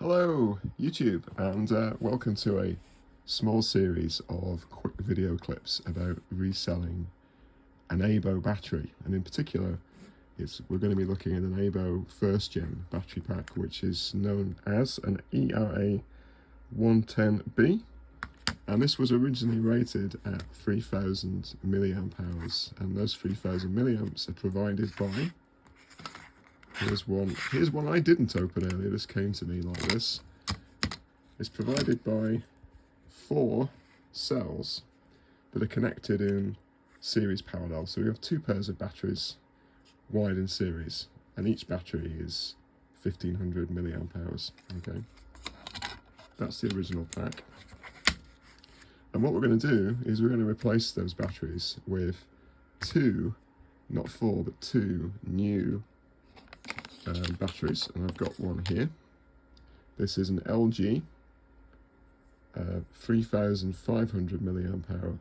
Hello YouTube, and welcome to a small series of quick video clips about reselling an Aibo battery, and in particular we're going to be looking at an Aibo first gen battery pack, which is known as an ERA-110B, and this was originally rated at 3000 milliamp hours, and those 3000 milliamps are provided by, here's one I didn't open earlier, this came to me like this. It's provided by 4 cells that are connected in series parallel. So we have 2 pairs of batteries wired in series, and each battery is 1500 milliamp hours. Okay, that's the original pack. And what we're going to do is we're going to replace those batteries with 2, not 4, but 2 new batteries, and I've got one here. This is an LG 3500 milliamp hour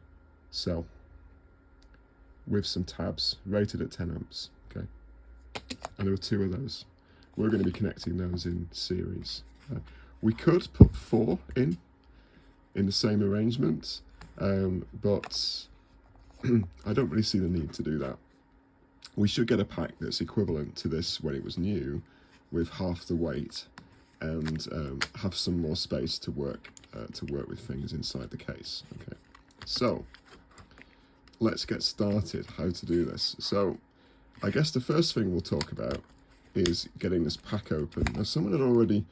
cell with some tabs rated at 10 amps. Okay, and there are 2 of those. We're going to be connecting those in series. We could put 4 in the same arrangement, but I don't really see the need to do that. We should get a pack that's equivalent to this when it was new, with half the weight, and have some more space to work with things inside the case. Okay, so let's get started. How to do this? So I guess the first thing we'll talk about is getting this pack open. Now, someone had already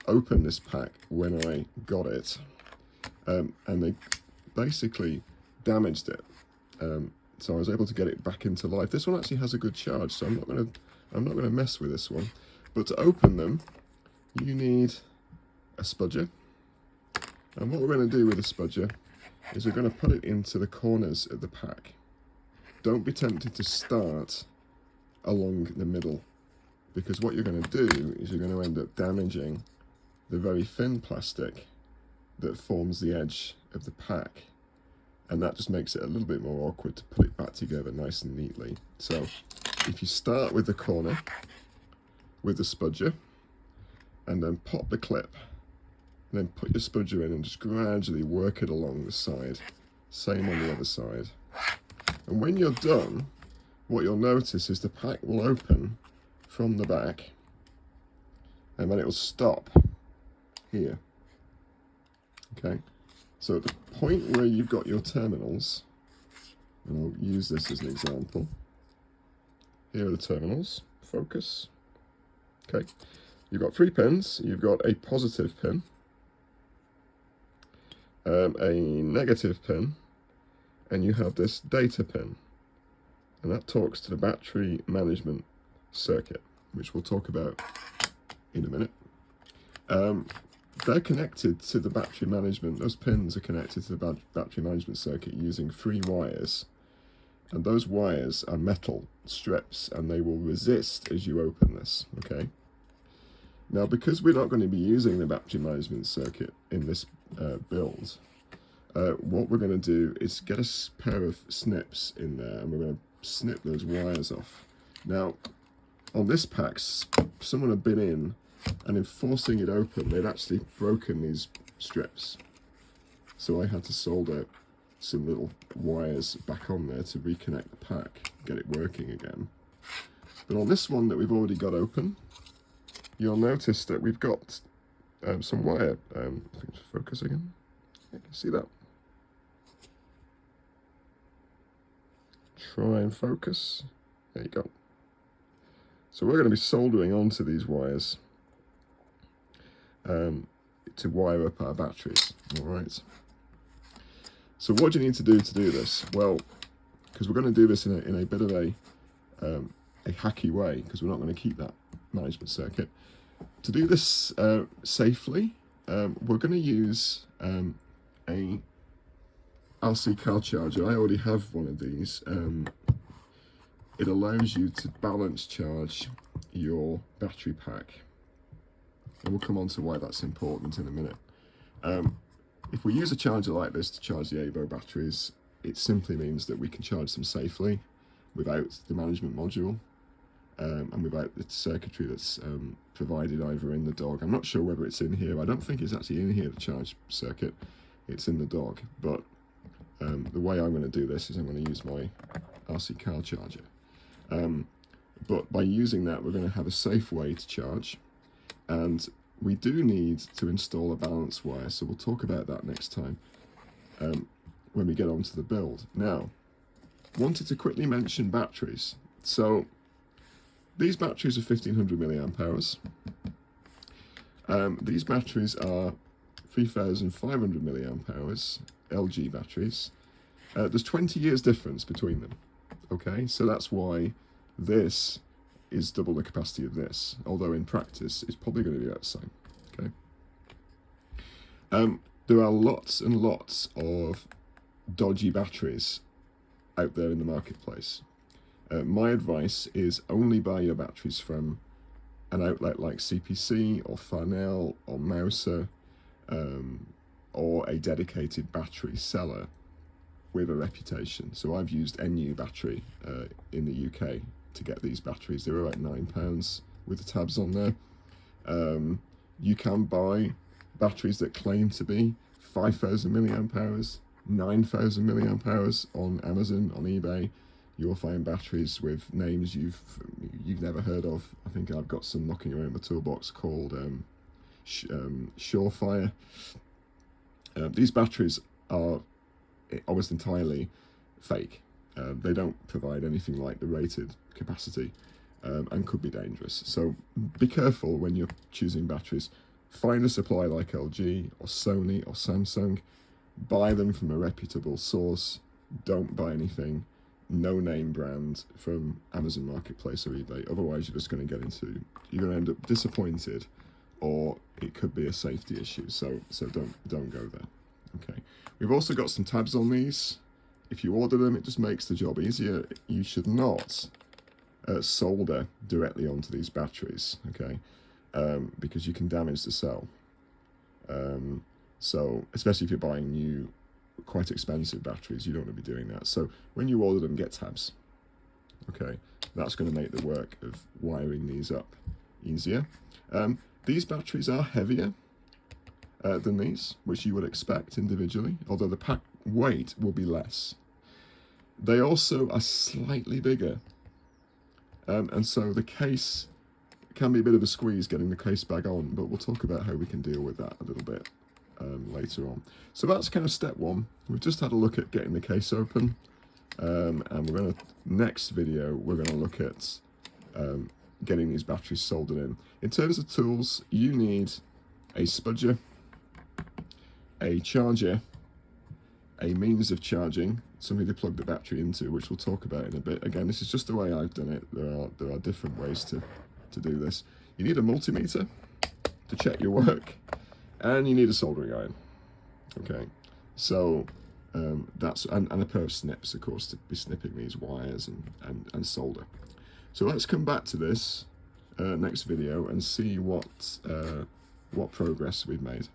opened this pack when I got it, and they basically damaged it. So I was able to get it back into life. This one actually has a good charge, so I'm not gonna mess with this one. But to open them, you need a spudger. And what we're going to do with a spudger is we're going to put it into the corners of the pack. Don't be tempted to start along the middle, because what you're going to do is you're going to end up damaging the very thin plastic that forms the edge of the pack. And that just makes it a little bit more awkward to put it back together nice and neatly. So if you start with the corner with the spudger, and then pop the clip, and then put your spudger in and just gradually work it along the side. Same on the other side. And when you're done, what you'll notice is the pack will open from the back, and then it will stop here. Okay, so at the point where you've got your terminals, and I'll use this as an example. Here are the terminals. Focus. Okay, you've got 3 pins. You've got a positive pin, a negative pin, and you have this data pin, and that talks to the battery management circuit, which we'll talk about in a minute. They're connected to the battery management, those pins are connected to the battery management circuit using 3 wires, and those wires are metal strips, and they will resist as you open this. Okay, now because we're not going to be using the battery management circuit in this build, what we're going to do is get a pair of snips in there, and we're going to snip those wires off. Now on this pack, someone had been in, and in forcing it open, they'd actually broken these strips. So I had to solder some little wires back on there to reconnect the pack, get it working again. But on this one that we've already got open, you'll notice that we've got some wire. I think it's focusing in. You can see that. Try and focus. There you go. So we're going to be soldering onto these wires to wire up our batteries. All right. So what do you need to do this? Well, because we're going to do this in a bit of a hacky way, because we're not going to keep that management circuit. To do this safely, we're going to use a RC car charger. I already have one of these. It allows you to balance charge your battery pack, and we'll come on to why that's important in a minute. If we use a charger like this to charge the Aibo batteries, it simply means that we can charge them safely without the management module, and without the circuitry that's provided either in the dog. I'm not sure whether it's in here. I don't think it's actually in here, the charge circuit. It's in the dog. But the way I'm going to do this is I'm going to use my RC car charger. But by using that, we're going to have a safe way to charge. And we do need to install a balance wire, so we'll talk about that next time when we get onto the build. Now, wanted to quickly mention batteries. So these batteries are 1500 milliamp hours. These batteries are 3500 milliamp hours, LG batteries. There's 20 years difference between them. Okay, so that's why this is double the capacity of this, although in practice it's probably going to be about the same. Okay. There are lots and lots of dodgy batteries out there in the marketplace. My advice is only buy your batteries from an outlet like CPC or Farnell or Mouser, or a dedicated battery seller with a reputation. So I've used NU Battery in the UK to get these batteries. They were about £9 with the tabs on there. You can buy batteries that claim to be 5000 milliamp hours, 9000 milliamp hours on Amazon, on eBay. You'll find batteries with names you've never heard of. I think I've got some knocking around the toolbox called Surefire. These batteries are almost entirely fake. They don't provide anything like the rated capacity, and could be dangerous. So be careful when you're choosing batteries. Find a supplier like LG or Sony or Samsung. Buy them from a reputable source. Don't buy anything no name brand from Amazon Marketplace or eBay. Otherwise, you're just going to you're going to end up disappointed, or it could be a safety issue. So don't go there. Okay. We've also got some tabs on these. If you order them, it just makes the job easier. You should not solder directly onto these batteries, okay? Because you can damage the cell. So, especially if you're buying new, quite expensive batteries, you don't want to be doing that. So, when you order them, get tabs, okay? That's going to make the work of wiring these up easier. These batteries are heavier than these, which you would expect individually, although the pack weight will be less. They also are slightly bigger, and so the case can be a bit of a squeeze getting the case bag on, but we'll talk about how we can deal with that a little bit later on. So that's kind of step one. We've just had a look at getting the case open, and we're going to, next video, we're going to look at getting these batteries soldered in. In terms of tools, you need a spudger, a charger, a means of charging, something to plug the battery into, which we'll talk about in a bit. Again, this is just the way I've done it. There are different ways to do this. You need a multimeter to check your work, and you need a soldering iron. Okay, so that's and a pair of snips, of course, to be snipping these wires and solder. So let's come back to this next video and see what progress we've made.